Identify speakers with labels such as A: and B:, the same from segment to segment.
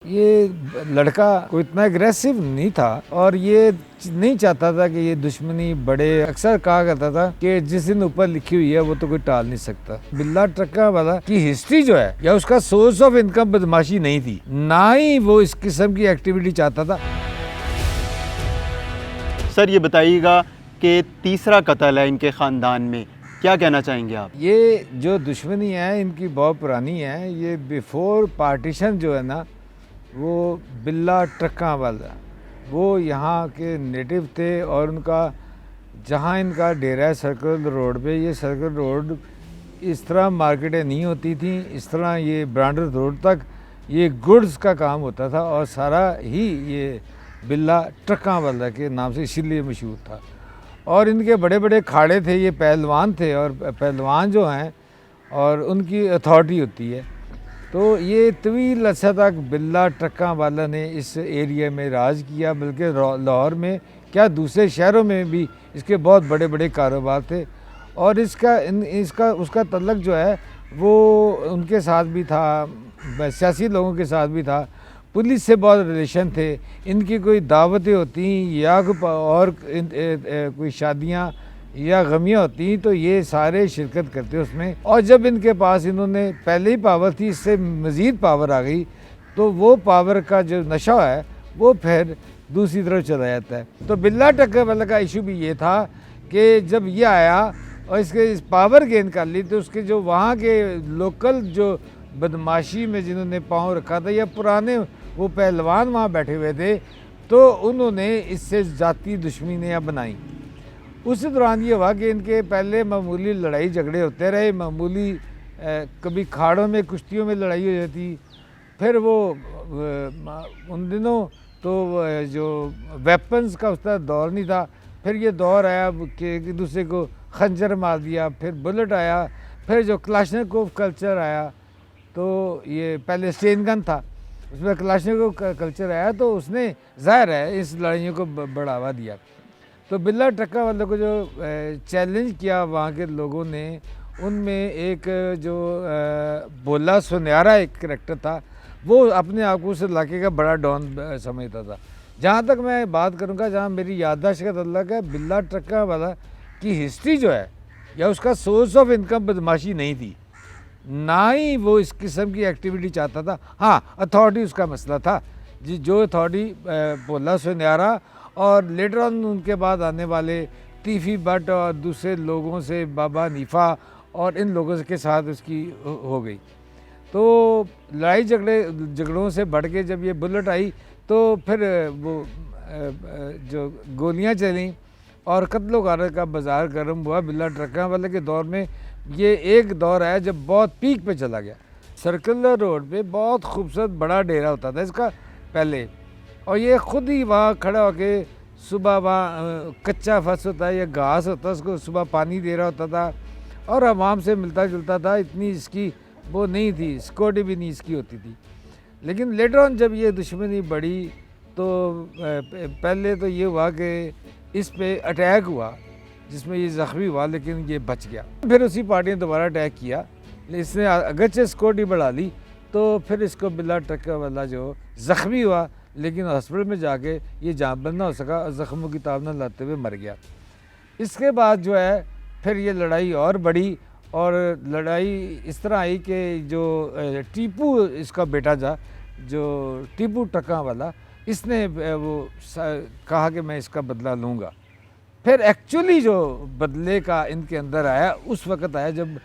A: ये लड़का कोई इतना एग्रेसिव नहीं था और ये नहीं चाहता था कि ये दुश्मनी बढ़े। अक्सर कहा करता था कि जिस दिन ऊपर लिखी हुई है वो तो कोई टाल नहीं सकता। बिल्ला ट्रक्का वाला की हिस्ट्री जो है या उसका सोर्स ऑफ इनकम बदमाशी नहीं थी, ना ही वो इस किस्म की एक्टिविटी चाहता था।
B: सर ये बताइएगा कि तीसरा कत्ल है इनके ख़ानदान में, क्या कहना चाहेंगे आप?
A: ये जो दुश्मनी है इनकी बहुत पुरानी है। ये बिफोर पार्टीशन जो है ना, वो बिल्ला ट्रक्का वाला वो यहाँ के नेटिव थे और उनका जहाँ इनका डेरा है सर्कल रोड पे, ये सर्कल रोड इस तरह मार्केटें नहीं होती थी, इस तरह ये ब्रांडर रोड तक ये गुड्स का काम होता था और सारा ही ये बिल्ला ट्रक्का वाला के नाम से इसीलिए मशहूर था। और इनके बड़े बड़े खाड़े थे, ये पहलवान थे और पहलवान जो हैं और उनकी अथॉरिटी होती है। तो ये तवील अर्सा तक बिल्ला ट्रक्का वाला ने इस एरिया में राज किया, बल्कि लाहौर में क्या दूसरे शहरों में भी इसके बहुत बड़े बड़े कारोबार थे। और इसका उसका तल्लक जो है वो उनके साथ भी था, सियासी लोगों के साथ भी था, पुलिस से बहुत रिलेशन थे। इनकी कोई दावतें होती या और कोई शादियाँ या गमियाँ होती तो ये सारे शिरकत करते उसमें। और जब इनके पास इन्होंने पहले ही पावर थी, इससे मज़ीद पावर आ गई, तो वो पावर का जो नशा है वो फिर दूसरी तरफ चला जाता है। तो बिल्ला ट्रक्का वाला का इशू भी ये था कि जब ये आया और इसके इस पावर गेन कर ली, तो उसके जो वहाँ के लोकल जो बदमाशी में जिन्होंने पाँव रखा था या पुराने वो पहलवान वहाँ बैठे हुए थे, तो उन्होंने इससे ज़ाती दुश्मनियाँ बनाई। उस दौरान ये हुआ कि इनके पहले मामूली लड़ाई झगड़े होते रहे, मामूली कभी खाड़ों में कुश्तियों में लड़ाई हो जाती। फिर वो उन दिनों तो जो वेपन्स का उसका दौर नहीं था, फिर ये दौर आया कि एक दूसरे को खंजर मार दिया, फिर बुलेट आया, फिर जो क्लाशनिकोव कल्चर आया, तो ये पहले स्टेन गन था, उसमें क्लाशनिकोव कल्चर आया, तो उसने ज़ाहिर है इस लड़ाइयों को बढ़ावा दिया। तो बिल्ला ट्रक्का वालों को जो चैलेंज किया वहाँ के लोगों ने, उनमें एक जो भोला सुनहरा एक करैक्टर था, वो अपने आप को उस इलाके का बड़ा डॉन समझता था। जहाँ तक मैं बात करूँगा, जहाँ मेरी याददाश्त का तल्लुक है, बिल्ला ट्रक्का वाला की हिस्ट्री जो है या उसका सोर्स ऑफ इनकम बदमाशी नहीं थी, ना ही वो इस किस्म की एक्टिविटी चाहता था। हाँ, अथॉरिटी उसका मसला था, जो अथॉरिटी भोला सुनहरा और लेटर ऑन उनके बाद आने वाले तीफी भट्ट और दूसरे लोगों से, बाबा हनीफा और इन लोगों के साथ उसकी हो गई। तो लड़ाई झगड़ों से बढ़ के जब ये बुलेट आई, तो फिर वो जो गोलियां चलीं और कत्लो गारत का बाज़ार गर्म हुआ। बिल्ला ट्रक्का वाले के दौर में ये एक दौर आया जब बहुत पीक पे चला गया। सर्कुलर रोड पे बहुत खूबसूरत बड़ा डेरा होता था इसका पहले, और ये ख़ुद ही वहाँ खड़ा होके सुबह वहाँ कच्चा फर्श होता है या घास होता है, उसको सुबह पानी दे रहा होता था और आवाम से मिलता जुलता था। इतनी इसकी वो नहीं थी, सिक्योरिटी भी नहीं इसकी होती थी। लेकिन लेटर ऑन जब ये दुश्मनी बढ़ी, तो पहले तो ये हुआ कि इस पे अटैक हुआ जिसमें ये ज़ख्मी हुआ, लेकिन ये बच गया। फिर उसी पार्टी ने दोबारा अटैक किया, इसने अगरचे सिक्योरिटी बढ़ा ली, तो फिर इसको बिल्ला ट्रक्का वाला जो ज़ख्मी हुआ, लेकिन हॉस्पिटल में जाके ये जान बंद ना हो सका और ज़ख्मों की ताब न लाते हुए मर गया। इसके बाद जो है फिर ये लड़ाई और बढ़ी, और लड़ाई इस तरह आई कि जो टीपू इसका बेटा था, जो टीपू ट्रक्का वाला, इसने वो कहा कि मैं इसका बदला लूँगा। फिर एक्चुअली जो बदले का इनके अंदर आया उस वक़्त आया जब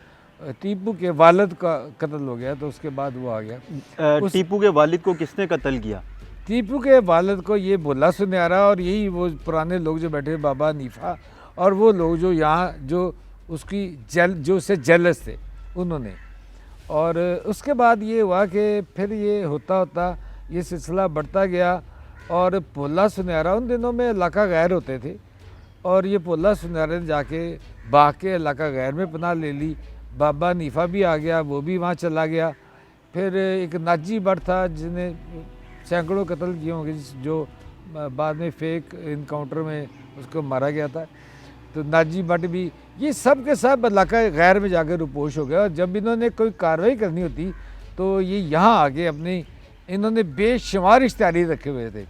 A: टीपू के वालिद का कत्ल हो गया, तो उसके बाद वो आ गया।
B: टीपू के वालिद को किसने कत्ल किया?
A: टीपू के वालिद को ये भोला सुनहरा और यही वो पुराने लोग जो बैठे, बाबा हनीफा और वो लोग जो यहाँ जो उसकी जो उससे जेलस थे उन्होंने। और उसके बाद ये हुआ कि फिर ये होता होता ये सिलसिला बढ़ता गया, और भोला सुनहरा उन दिनों में इलाका गैर होते थे, और ये भोला सुनहरा ने जाके भाग के इलाका गैर में पनाह ले ली। बाबा हनीफा भी आ गया, वो भी वहाँ चला गया। फिर एक नाजी भट्ट था जिसने सैकड़ों कत्ल किए होंगे, जो बाद में फेक इनकाउंटर में उसको मारा गया था। तो नाजी भट्ट भी, ये सब के सब इलाका गैर में जाकर रुपोश हो गया। और जब इन्होंने कोई कार्रवाई करनी होती तो ये यहाँ आके अपनी इन्होंने बेशुमार इश्तिहारी रखे हुए थे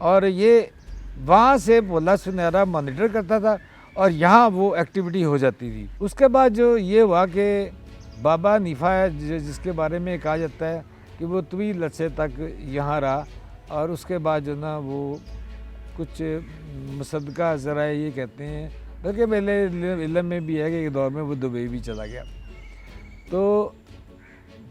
A: और ये वहाँ से बोला सुनहरा मॉनिटर करता था और यहाँ वो एक्टिविटी हो जाती थी। उसके बाद जो ये हुआ कि बाबा हनीफा है जिसके बारे में कहा जाता है कि वो तवील अरसे तक यहाँ रहा और उसके बाद जो ना वो कुछ मुसद्दका ज़रा ये कहते हैं, बल्कि मेरे इल्म में भी है कि एक दौर में वो दुबई भी चला गया। तो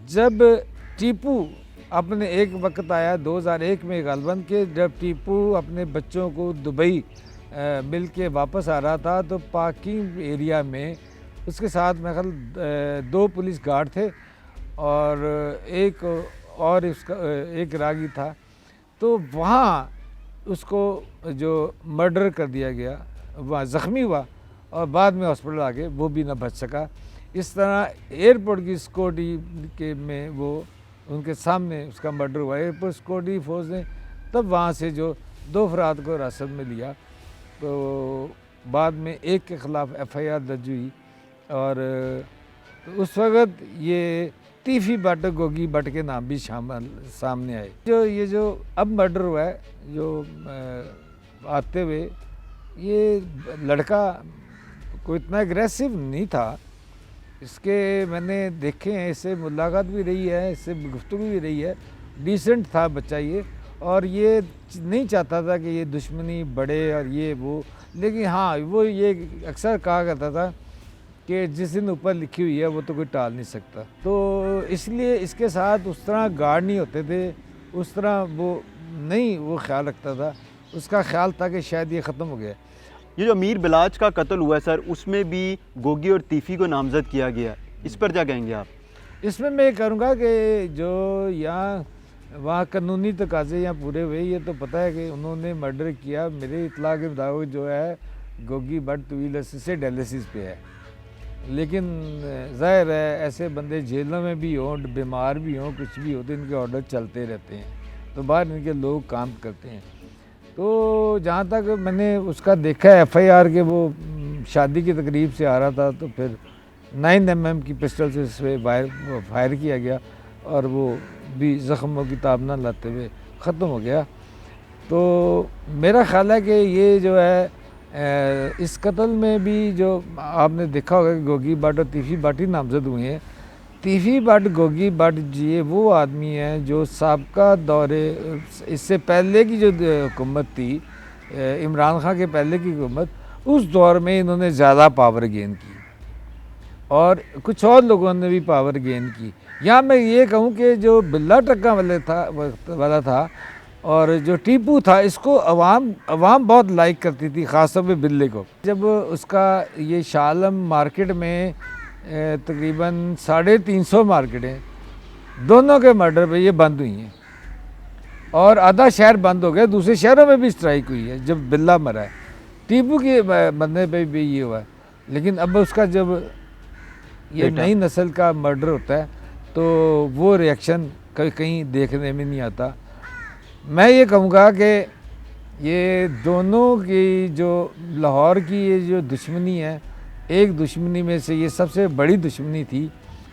A: जब टीपू अपने एक वक्त आया 2001 में गालबन के, जब टीपू अपने बच्चों को दुबई मिल के वापस आ रहा था तो पार्किंग एरिया में उसके साथ मेरे ख्याल 2 पुलिस गार्ड थे और उसका एक रागी था। तो वहाँ उसको जो मर्डर कर दिया गया, वहाँ ज़ख्मी हुआ और बाद में हॉस्पिटल आ गए, वो भी ना बच सका। इस तरह एयरपोर्ट की सिक्योरिटी के में वो उनके सामने उसका मर्डर हुआ। एयरपोर्ट सिक्योरिटी फोर्स ने तब वहाँ से जो 2 अफराद को हिरासत में लिया, तो बाद में एक के ख़िलाफ़ FIR दर्ज हुई और तो उस वक़्त ये तीफी भट्ट गोगी भट्ट के नाम भी सामने आए। ये जो अब मर्डर हुआ है जो आते हुए, ये लड़का कोई इतना एग्रेसिव नहीं था, इसके मैंने देखे हैं, इससे मुलाकात भी रही है, इससे गुफ्तगू भी रही है, डिसेंट था बच्चा ये, और ये नहीं चाहता था कि ये दुश्मनी बढ़े और ये वो, लेकिन हाँ वो ये अक्सर कहा करता था कि जिस दिन ऊपर लिखी हुई है वो तो कोई टाल नहीं सकता। तो इसलिए इसके साथ उस तरह गार्ड नहीं होते थे, उस तरह वो ख्याल रखता था, उसका ख्याल था कि शायद ये ख़त्म हो गया।
B: ये जो अमीर बिलाज का कत्ल हुआ है सर, उसमें भी गोगी और तीफ़ी को नामज़द किया गया, इस पर क्या कहेंगे आप?
A: इसमें मैं करूँगा कि जो यहाँ वहाँ कानूनी तकाज़े यहाँ पूरे हुए, ये तो पता है कि उन्होंने मर्डर किया। मेरे इत्तला के मुताबिक जो है गोगी भट्ट तवील से डायलिसिस पे है, लेकिन ज़ाहिर है ऐसे बंदे जेलों में भी हों, बीमार भी हों, कुछ भी हो तो इनके ऑर्डर चलते रहते हैं, तो बाहर इनके लोग काम करते हैं। तो जहाँ तक मैंने उसका देखा है FIR के, वो शादी की तकरीब से आ रहा था तो फिर 9mm की पिस्टल से इस पर फायर किया गया और वो भी ज़ख्मों की ताब ना लाते हुए ख़त्म हो गया। तो मेरा ख़्याल है कि ये जो है इस कत्ल में भी जो आपने देखा होगा कि गोगी भट्ट और तीफ़ी भट्ट ही नामज़द हुए हैं। तीफ़ी भट्ट गोगी भट्ट जी वो आदमी हैं जो साबका दौरे, इससे पहले की जो हुकूमत थी, इमरान खान के पहले की हुकूमत, उस दौर में इन्होंने ज़्यादा पावर गेन की और कुछ और लोगों ने भी पावर गेन की। यहाँ मैं ये कहूँ कि जो बिल्ला ट्रक्का वाला था और जो टीपू था, इसको अवाम बहुत लाइक करती थी, ख़ासतौर पे बिल्ले को। जब उसका ये शालम मार्केट में तकरीबन 350 मार्केटें दोनों के मर्डर पे ये बंद हुई हैं और आधा शहर बंद हो गया, दूसरे शहरों में भी स्ट्राइक हुई है जब बिल्ला मरा है। टीपू के मरने पे भी ये हुआ है, लेकिन अब उसका जब ये नई नस्ल का मर्डर होता है तो वो रिएक्शन कहीं देखने में नहीं आता। मैं ये कहूँगा कि ये दोनों की जो लाहौर की ये जो दुश्मनी है, एक दुश्मनी में से ये सबसे बड़ी दुश्मनी थी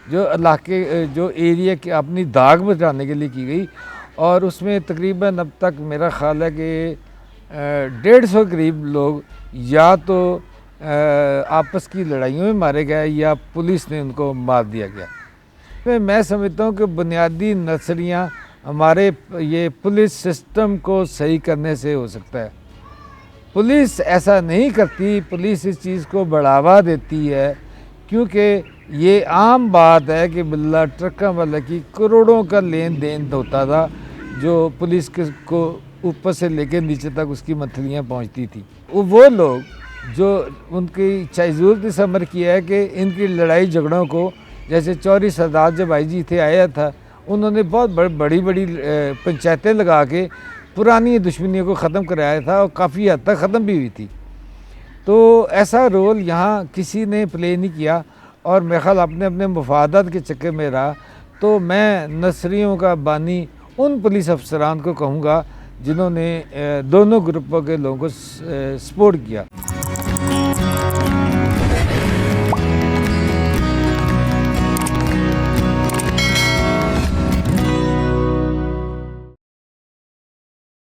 A: जो इलाके जो एरिया की अपनी दाग बचाने के लिए की गई, और उसमें तकरीबन अब तक मेरा ख्याल है कि 150 करीब लोग या तो आपस की लड़ाइयों में मारे गए या पुलिस ने उनको मार दिया गया। मैं समझता हूँ कि बुनियादी नज़रिया हमारे ये पुलिस सिस्टम को सही करने से हो सकता है। पुलिस ऐसा नहीं करती, पुलिस इस चीज़ को बढ़ावा देती है, क्योंकि ये आम बात है कि बिल्ला ट्रक्का वाला की करोड़ों का लेन देन होता था जो पुलिस को ऊपर से लेकर नीचे तक उसकी मथलियाँ पहुँचती थी। वो लोग जो उनकी ज़रूरत इस अमर किया है कि इनकी लड़ाई झगड़ों को, जैसे चौधरी सरदार जब IG थे आया था, उन्होंने बहुत बड़ी पंचायतें लगा के पुरानी दुश्मनियों को ख़त्म कराया था और काफ़ी हद तक ख़त्म भी हुई थी। तो ऐसा रोल यहाँ किसी ने प्ले नहीं किया और मेरे ख्याल अपने मफादात के चक्कर में रहा। तो मैं नसरियों का बानी उन पुलिस अफसरान को कहूँगा जिन्होंने दोनों ग्रुपों के लोगों को सपोर्ट किया।